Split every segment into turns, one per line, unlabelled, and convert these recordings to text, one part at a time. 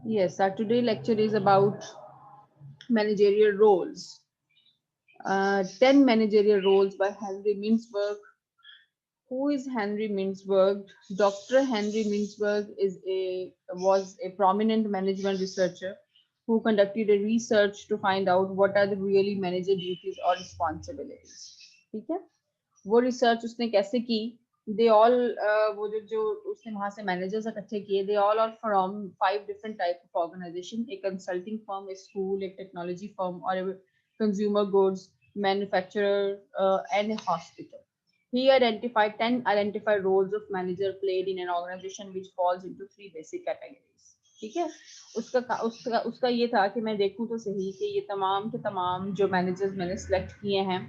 Yes, our today lecture is about managerial roles. 10 managerial roles by Henry Mintzberg. Who is Henry Mintzberg? Dr. Henry Mintzberg was a prominent management researcher who conducted a research to find out what are the really manager duties or responsibilities. ठीक है? वो research उसने कैसे की? They all वो जो उसने वहां से मैनेजर्स इकट्ठे किए, they all are from 5 different type of organisation, a consulting firm, a school, a technology firm और a consumer goods manufacturer and a hospital. He identified 10 identified roles of manager played in an organization which falls into 3 basic categories. ठीक है? उसका ये था कि मैं देखूं तो सही कि ये तमाम के तमाम जो मैनेजर्स मैंने सेलेक्ट किए हैं,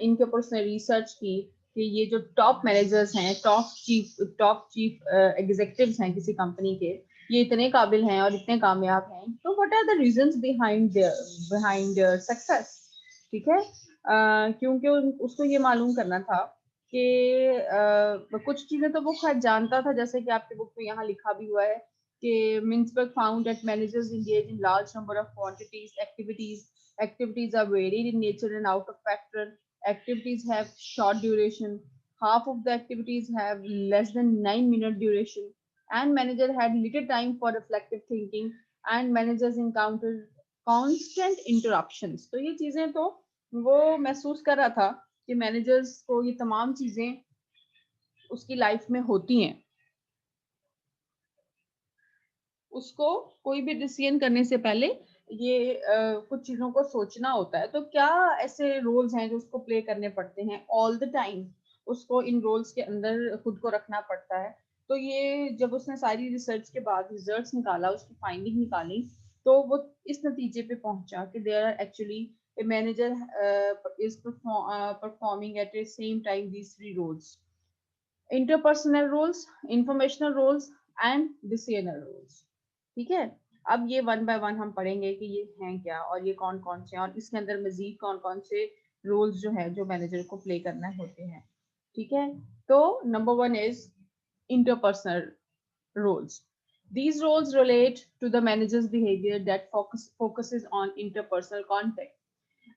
इनके ऊपर उसने रिसर्च की कि ये जो टॉप मैनेजर्स हैं, टॉप चीफ एग्जीक्यूटिव्स हैं किसी कंपनी के, ये इतने काबिल हैं और इतने कामयाब हैं, तो what are the reasons behind success. ठीक है? क्योंकि उसको ये मालूम करना था कि कुछ चीजें तो वो खैर जानता था, जैसे कि आपके बुक में यहाँ लिखा भी हुआ है कि Mintzberg found that managers engage in large number of activities. Activities are varied in nature and out of factor. Activities have short duration. Half of the activities have less than 9-minute duration. And manager had little time for reflective thinking. And managers encountered constant interruptions. तो ये चीजें तो वो महसूस कर रहा था कि मैनेजर्स को ये तमाम चीजें उसकी लाइफ में होती हैं. उसको कोई भी डिसीजन करने से पहले ये कुछ चीजों को सोचना होता है. तो क्या ऐसे रोल्स हैं जो उसको प्ले करने पड़ते हैं ऑल द टाइम, उसको इन रोल्स के अंदर खुद को रखना पड़ता है. तो ये जब उसने सारी रिसर्च के बाद रिजल्ट्स निकाला, उसकी फाइंडिंग निकाली, तो वो इस नतीजे पे पहुंचा कि there are actually a manager is performing at the same time these 3 roles: interpersonal roles, informational roles and decisional roles. ठीक है? अब ये वन बाय वन हम पढ़ेंगे कि ये हैं क्या और ये कौन कौन से हैं और इसके अंदर मजीद कौन कौन से रोल्स जो है जो मैनेजर को प्ले करना होते हैं. ठीक है? तो number 1 is interpersonal roles. These roles relate to the manager's behavior that focuses on interpersonal contact.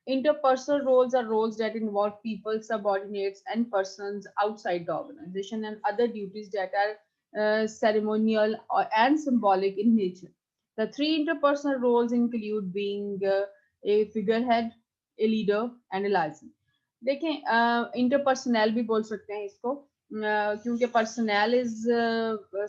Interpersonal roles are roles that involve people, subordinates, and persons outside the organization and other duties that are ceremonial and symbolic in nature. The 3 interpersonal roles include being a figurehead, a leader, and a liaison. देखें, interpersonal भी बोल सकते हैं इसको, क्योंकि personal is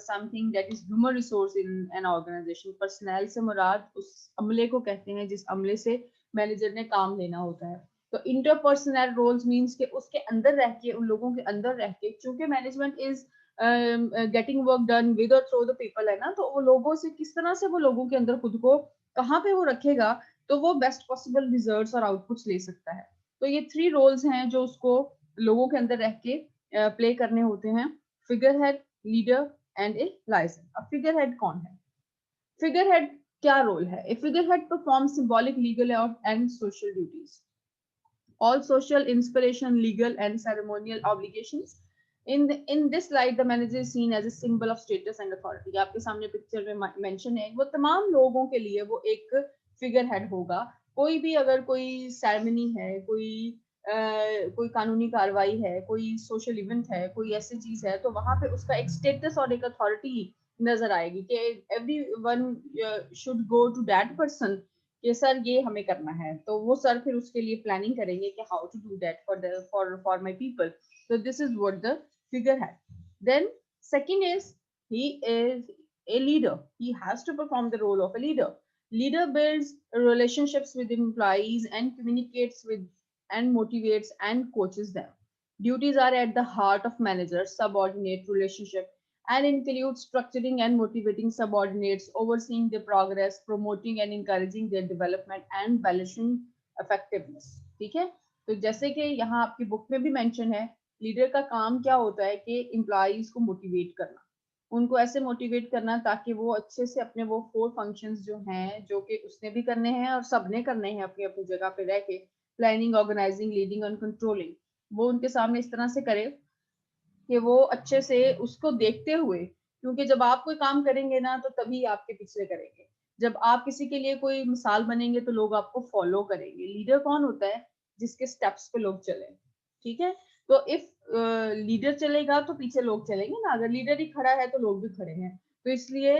something that is human resource in an organization. Personal से मुराद उस अमले को कहते हैं जिस अमले से मैनेजर ने काम लेना होता है. तो इंटरपर्सनल रोल्स मींस कि उसके अंदर रह के, उन लोगों के अंदर रह के, क्योंकि management is getting work done with और थ्रू द पीपल है ना, तो वो लोगों से किस तरह से वो लोगों के अंदर खुद को कहाँ पे वो रखेगा तो वो बेस्ट पॉसिबल रिजल्ट्स और आउटपुट्स ले सकता है. तो ये 3 रोल्स हैं जो उसको लोगों के अंदर रह के प्ले करने होते हैं: figurehead, leader and a liaison. अब फिगर हेड कौन है? फिगर हेड क्या रोल है? A figurehead perform symbolic, legal and social duties. All social inspiration, legal and ceremonial obligations. In this light, the manager is seen as a symbol of status and authority. आपके सामने picture में mention है, वो तमाम लोगों के लिए वो एक फिगर हेड होगा. कोई भी अगर कोई सेरेमनी है, कोई कानूनी कार्रवाई है, कोई सोशल इवेंट है, कोई ऐसी चीज है, तो वहां पे उसका एक स्टेटस और एक अथॉरिटी नजर आएगी कि every one should go to that person कि सर ये हमें करना है. तो वो सर फिर उसके लिए प्लानिंग करेंगे कि how to do that for my people. So this is what the figure had. Then second is he is a leader. He has to perform the role of a leader. Leader builds relationships with employees and communicates with and motivates and coaches them. Duties are at the heart of managers' subordinate relationship and include structuring and motivating subordinates, overseeing their progress, promoting and encouraging their development and balancing effectiveness. ठीक है? तो जैसे कि यहाँ आपकी book में भी mention है, लीडर का काम क्या होता है कि एम्प्लॉइज को मोटिवेट करना, उनको ऐसे मोटिवेट करना ताकि वो अच्छे से अपने वो 4 फंक्शंस जो हैं, जो कि उसने भी करने हैं और सबने करने हैं अपनी अपनी जगह पे रह के, प्लानिंग, ऑर्गेनाइजिंग, लीडिंग और कंट्रोलिंग, वो उनके सामने इस तरह से करे कि वो अच्छे से उसको देखते हुए, क्योंकि जब आप कोई काम करेंगे ना तो तभी आपके पिछले करेंगे. जब आप किसी के लिए कोई मिसाल बनेंगे तो लोग आपको फॉलो करेंगे। लीडर कौन होता है? जिसके स्टेप्स पे लोग चले। ठीक है, तो इफ लीडर चलेगा तो पीछे लोग चलेंगे ना, अगर लीडर ही खड़ा है तो लोग भी खड़े हैं। तो इसलिए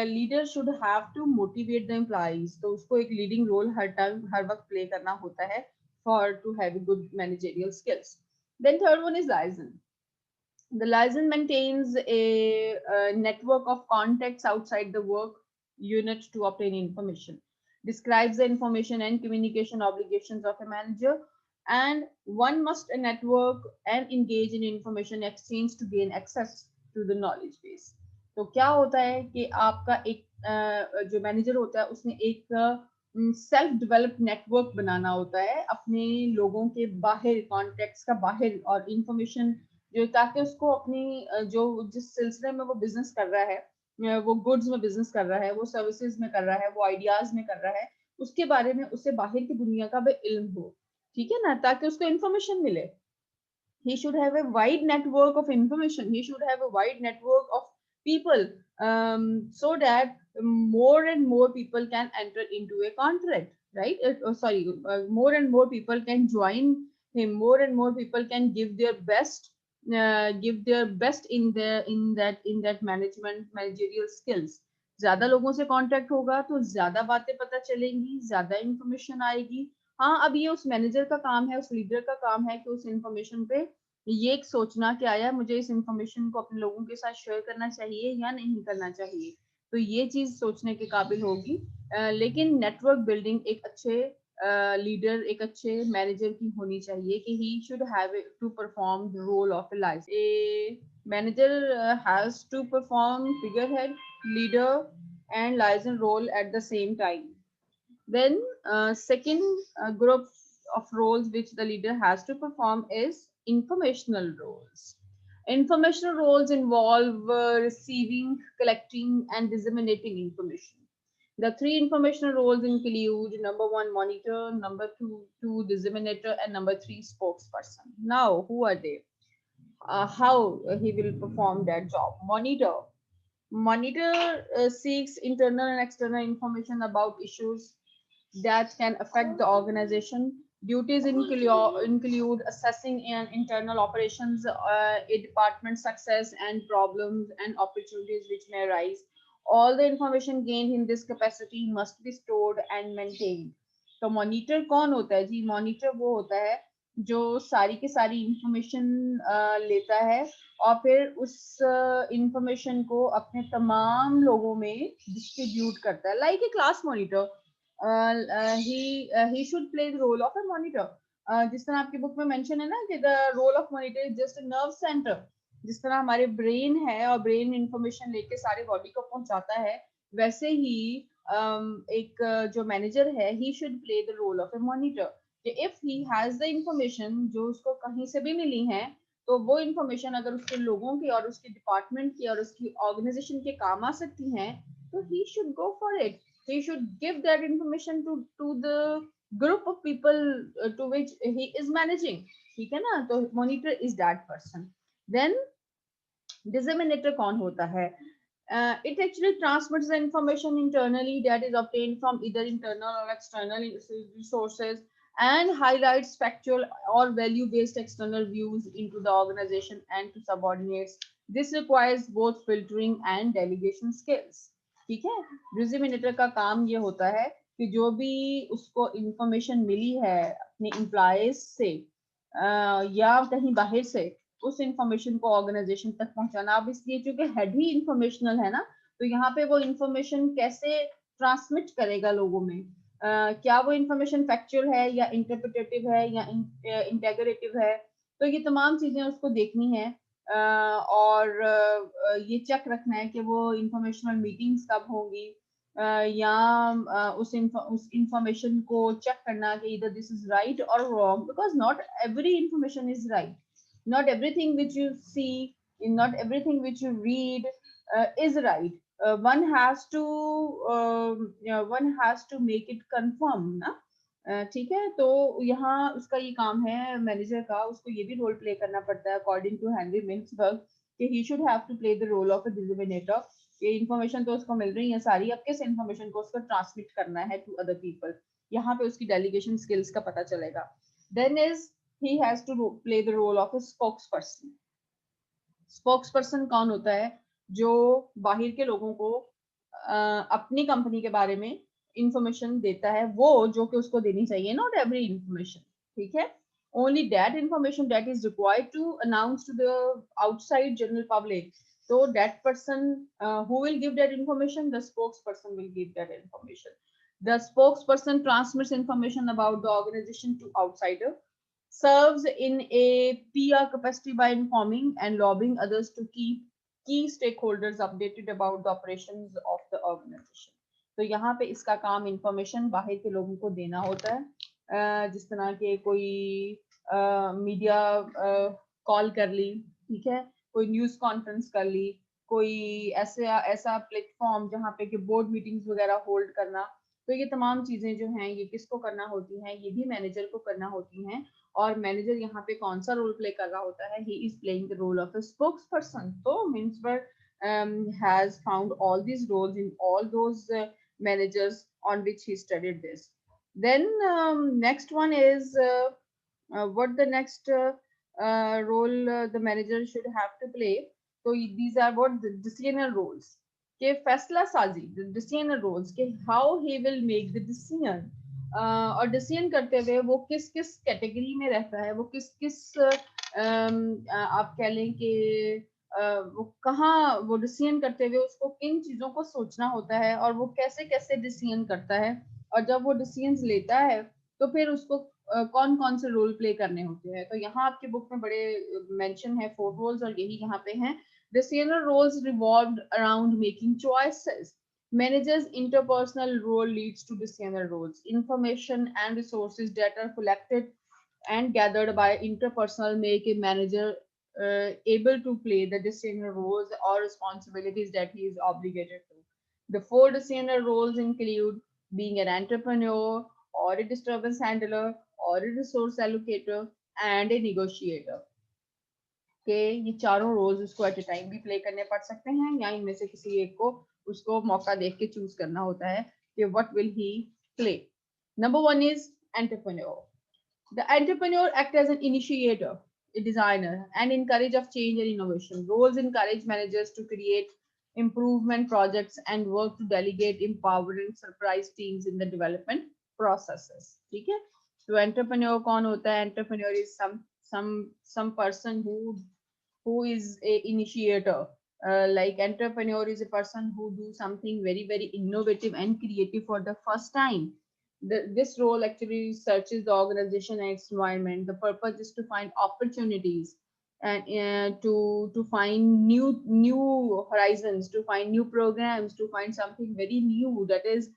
leader should have to motivate the employees, तो उसको एक लीडिंग रोल हर टाइम हर वक्त प्ले करना होता है for to have good managerial skills. Then third one is liaison. The liaison maintains a network of contacts outside the work unit to obtain information, describes the information and communication obligations of a manager, and one must network and engage in information exchange to gain access to the knowledge base. तो क्या होता है कि आपका एक जो manager होता है उसने एक सेल्फ डेवलप नेटवर्क बनाना होता है अपने लोगों के बाहर, कॉन्टेक्ट्स का बाहर, और इंफॉर्मेशन जो, ताकि उसको अपनी जो जिस सिलसिले में वो बिजनेस कर रहा है, वो गुड्स में बिजनेस कर रहा है, वो सर्विसेज में कर रहा है, वो आइडियाज में कर रहा है, उसके बारे में उसे बाहर की दुनिया का भी इल्म हो। ठीक है ना, ताकि उसको इन्फॉर्मेशन मिले। He should have a wide network of information, he should have a wide network of people, so that more and more people can enter into a contract, right? Sorry, more and more people can join him, more and more people can give their best in their in that managerial skills. ज्यादा लोगों से contact होगा तो ज्यादा बातें पता चलेंगी, ज्यादा इंफॉर्मेशन आएगी। हाँ, अब ये उस मैनेजर का काम है, उस लीडर का काम है कि उस इंफॉर्मेशन पे ये एक सोचना कि आया मुझे इस इंफॉर्मेशन को अपने लोगों के साथ शेयर करना चाहिए या नहीं करना चाहिए। तो ये चीज सोचने के काबिल होगी। लेकिन नेटवर्क बिल्डिंग एक अच्छे लीडर, एक अच्छे मैनेजर की होनी चाहिए कि he should have to perform the role of a life. A manager has to perform figurehead, leader and liaison role at the same time. Then, second group of roles which the leader has to perform is informational roles. Informational roles involve receiving, collecting, and disseminating information. The three informational roles include number one, monitor, number two, disseminator, and number three, spokesperson. Now, who are they? How he will perform that job? Monitor. Monitor seeks internal and external information about issues that can affect the organization. Duties include assessing an internal operations, a department's success and problems and opportunities which may arise. All the information gained in this capacity must be stored and maintained. तो monitor कौन होता है जी? Monitor वो होता है जो सारी की सारी इंफॉर्मेशन लेता है और फिर उस इंफॉर्मेशन को अपने तमाम लोगों में डिस्ट्रीब्यूट करता है, like a class monitor. he should play the role of a monitor. जिस तरह आपकी बुक में मेंशन है ना कि the role of monitor is just a nerve center, जिस तरह हमारे ब्रेन है और ब्रेन इंफॉर्मेशन लेके सारे बॉडी को पहुंचाता है, वैसे ही एक जो मैनेजर है he should play the role of a monitor. if he has the information जो उसको कहीं से भी मिली है, तो वो इंफॉर्मेशन अगर उसके लोगों की और उसके डिपार्टमेंट की और उसकी ऑर्गेनाइजेशन के काम आ सकती हैं, तो he should go for it. He should give that information to the group of people to which he is managing. ठीक है ना, तो monitor is that person. Then disseminator कौन होता है? It actually transmits the information internally that is obtained from either internal or external resources and highlights factual or value-based external views into the organization and to subordinates. This requires both filtering and delegation skills. ठीक है, डिसेमिनेटर का काम ये होता है कि जो भी उसको इंफॉर्मेशन मिली है अपने एम्प्लॉयज से या कहीं बाहर से, उस इंफॉर्मेशन को ऑर्गेनाइजेशन तक पहुंचाना। अब इसलिए चूंकि हेड ही इंफॉर्मेशनल है ना, तो यहाँ पे वो इंफॉर्मेशन कैसे ट्रांसमिट करेगा लोगों में, क्या वो इंफॉर्मेशन फैक्चुअल है या इंटरप्रिटेटिव है या इंटेग्रेटिव है, तो ये तमाम चीजें उसको देखनी है। और ये चेक रखना है कि वो इंफॉर्मेशनल मीटिंग्स कब होंगी, या उस इंफॉर्मेशन को चेक करना कि इधर दिस इज राइट और wrong, because not every information is right, not everything which you see, not everything which you read is right. One has to make it confirm ना। ठीक है, तो यहाँ उसका ये काम है मैनेजर का, उसको ये भी रोल प्ले करना पड़ता है अकॉर्डिंग टू हेनरी मिन्सबर्ग कि he should have to play the role of a disseminator ये इन्फॉर्मेशन तो उसको मिल रही है सारी, अब किस इन्फॉर्मेशन को उसको ट्रांसमिट करना है टू अदर पीपल, यहाँ पे उसकी डेलीगेशन स्किल्स का पता चलेगा। Then is he has to play the role of a spokesperson. Spokesperson कौन होता है? जो बाहर के लोगों को अपनी कंपनी के बारे में इंफॉर्मेशन देता है, वो जो कि उसको देनी चाहिए, नॉट एवरी इंफॉर्मेशन, ठीक है, only that information that is required to announce to the outside general public. So that person who will give that information, the spokesperson will give that information. The spokesperson transmits information about the organization to outsider, serves in a PR capacity by informing and lobbying others to keep key stakeholders updated about the operations of the organization. तो यहाँ पे इसका काम information बाहर के लोगों को देना होता है, जिस तरह के कोई मीडिया कॉल कर ली, ठीक है, कोई न्यूज कॉन्फ्रेंस कर ली, कोई ऐसा ऐसा प्लेटफॉर्म जहाँ पे कि बोर्ड मीटिंग्स वगैरह होल्ड करना, तो ये तमाम चीजें जो हैं ये किसको करना होती हैं? ये भी मैनेजर को करना होती हैं। और मैनेजर यहाँ पे कौन सा रोल प्ले कर रहा होता है? He is playing the role of a spokesperson. तो Mintzberg has found all these roles in all those managers on which he studied this. Then next one is what the next role the manager should have to play. So these are what the decisional roles. के फैसला साजी, the decisional roles, के how he will make the decision, और decision करते हुए वो किस किस कैटेगरी में रहता है, वो किस किस आप कह लें कि वो कहाँ वो डिसीजन करते हुए उसको किन चीजों को सोचना होता है और वो कैसे कैसे डिसीजन करता है, और जब वो डिसीजन लेता है तो फिर उसको कौन कौन से रोल प्ले करने होते हैं। तो यहाँ आपके बुक में बड़े मेंशन है 4 रोल्स, और यही यहाँ पे हैं। Decisional roles revolved around making choices. Managers' interpersonal role leads to decisional roles. Information and resources that are collected and gathered by interpersonal make a manager able to play the decisional roles or responsibilities that he is obligated to. The 4 decisional roles include being an entrepreneur, or a disturbance handler, or a resource allocator, and a negotiator. कि ये चारों roles उसको eight ए time भी play करने पड़ सकते हैं, या इनमें से किसी एक को उसको मौका देख के चूज करना होता है कि what will he play. Number 1 is entrepreneur. The entrepreneur acts as an initiator, a designer, and encourage of change and innovation. Roles encourage managers to create improvement projects and work to delegate, empower, and surprise teams in the development processes. ठीक है? तो entrepreneur कौन होता है? Entrepreneur is some person who is a initiator. Like entrepreneur is a person who do something very very innovative and creative for the first time. This role actually searches the organization and its environment. The purpose is to find opportunities and to find new horizons, to find new programs, to find something very new that is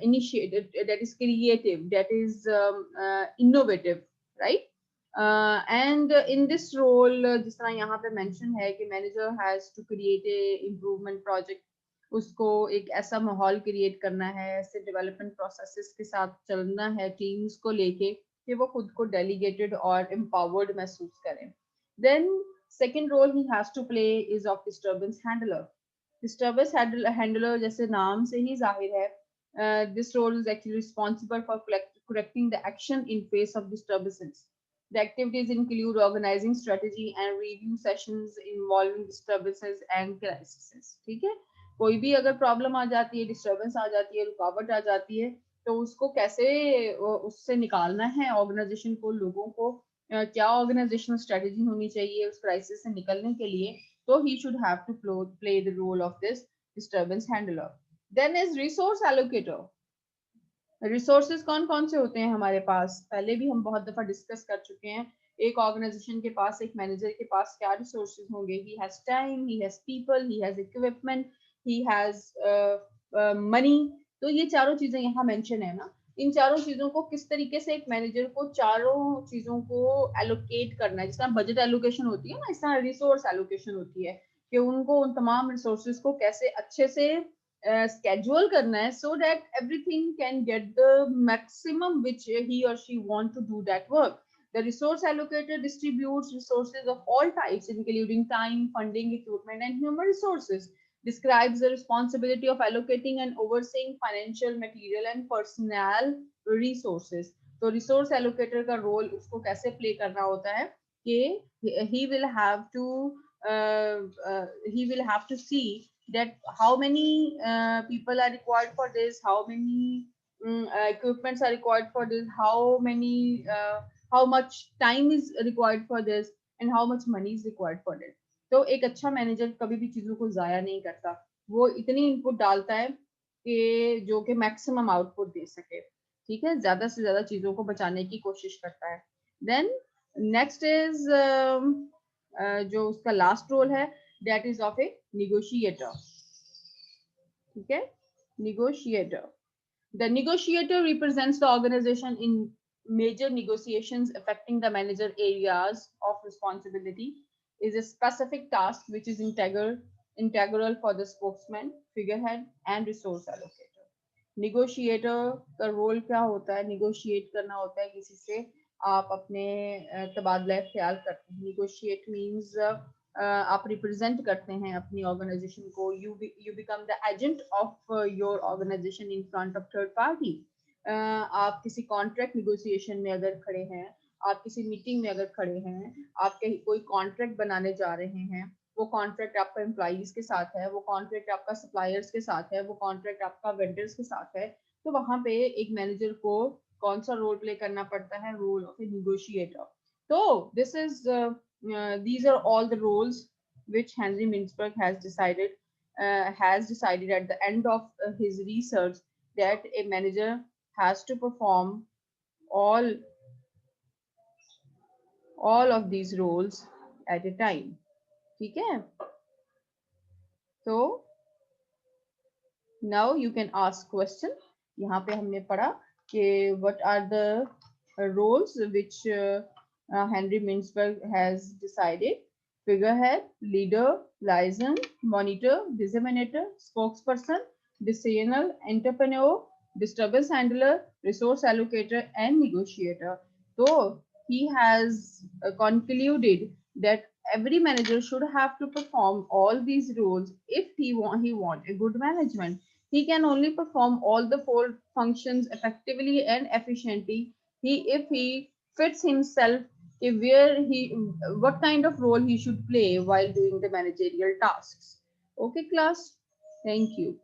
initiated, that is creative, that is innovative, right? And in this role, जिस तरह यहाँ पे mention है कि manager has to create a improvement project, उसको एक ऐसा माहौल क्रिएट करना है, ऐसे डेवलपमेंट प्रोसेसेस के साथ चलना है टीम्स को लेके कि वो खुद को डेलीगेटेड और एम्पावर्ड महसूस करें। Then second role he has to play is of disturbance handler. Disturbance handler जैसे नाम से ही जाहिर है, this role is actually responsible for correcting the action in face of disturbances. The activities include organizing strategy and review sessions involving disturbances and crises. ठीक है, कोई भी अगर प्रॉब्लम आ जाती है, डिस्टर्बेंस आ जाती है, रुकावट आ जाती है, तो उसको कैसे उससे निकालना है ऑर्गेनाइजेशन को, लोगों को क्या ऑर्गेनाइजेशनल स्ट्रेटेजी होनी चाहिए उस क्राइसिस से निकलने के लिए, तो he should have to play the role of this disturbance handler. Then is resource allocator. Resources कौन कौन से होते हैं हमारे पास? पहले भी हम बहुत दफा डिस्कस कर चुके हैं। एक ऑर्गेनाइजेशन के पास, एक मैनेजर के पास क्या रिसोर्सेज होंगे? He has time, he has people, he has equipment, he has money। तो ये चारों चीजें यहाँ मेंशन है ना। इन चारों चीजों को किस तरीके से एक मैनेजर को चारों चीजों को एलोकेट करना है, जिस तरह बजट एलोकेशन होती है ना, इस तरह रिसोर्स एलोकेशन होती है कि उनको उन तमाम रिसोर्सेज को कैसे अच्छे से schedule करना है, so that everything can get the maximum which he or she want to do that work. The resource allocator distributes resources of all types, including time, funding, equipment, and human resources. describes the responsibility of allocating and overseeing financial, material and personnel resources. तो resource allocator का role उसको कैसे play करना होता है कि he will have to he will have to see that how many people are required for this, how many equipments are required for this, how much time is required for this, and how much money is required for it. तो एक अच्छा manager कभी भी चीजों को जाया नहीं करता, वो इतनी इनपुट डालता है कि जो कि मैक्सिमम आउटपुट दे सके, ठीक है, ज्यादा से ज्यादा चीजों को बचाने की कोशिश करता है. देन नेक्स्ट इज जो उसका लास्ट रोल है, that is of A negotiator. ठीक है, negotiator. The negotiator represents the organization in major negotiations affecting the manager areas of responsibility, is a specific task which is integral for the spokesman, figurehead, and resource allocator. Negotiator का role क्या होता है? Negotiate करना होता है किसी से, आप अपने तबादला ख्याल करते हैं. Negotiate means आप रिप्रेजेंट करते हैं अपनी ऑर्गेनाइजेशन को. You become the agent of your organization in front of third party. आप किसी कॉन्ट्रैक्ट निगोशिएशन में अगर खड़े हैं, आप किसी मीटिंग में अगर खड़े हैं, आप कहीं कोई कॉन्ट्रैक्ट बनाने जा रहे हैं, वो कॉन्ट्रैक्ट आपका एम्प्लॉइज के साथ है, वो कॉन्ट्रैक्ट आपका सप्लायर्स के साथ है, वो कॉन्ट्रैक्ट आपका वेंडर्स के साथ है, तो वहां पे एक मैनेजर को कौन सा रोल प्ले करना पड़ता है? Role of A negotiator. तो this is these are all the roles which Henry Mintzberg has decided at the end of his research that a manager has to perform all of these roles at a time. ठीक है, तो now you can ask question. यहाँ पे हमने पढ़ा कि what are the roles which Henry Mintzberg has decided: figurehead, leader, liaison, monitor, disseminator, spokesperson, decisional, entrepreneur, disturbance handler, resource allocator, and negotiator. So he has concluded that every manager should have to perform all these roles if he want a good management. He can only perform all the four functions effectively and efficiently if he fits himself, what kind of role he should play while doing the managerial tasks. Okay, class. Thank you.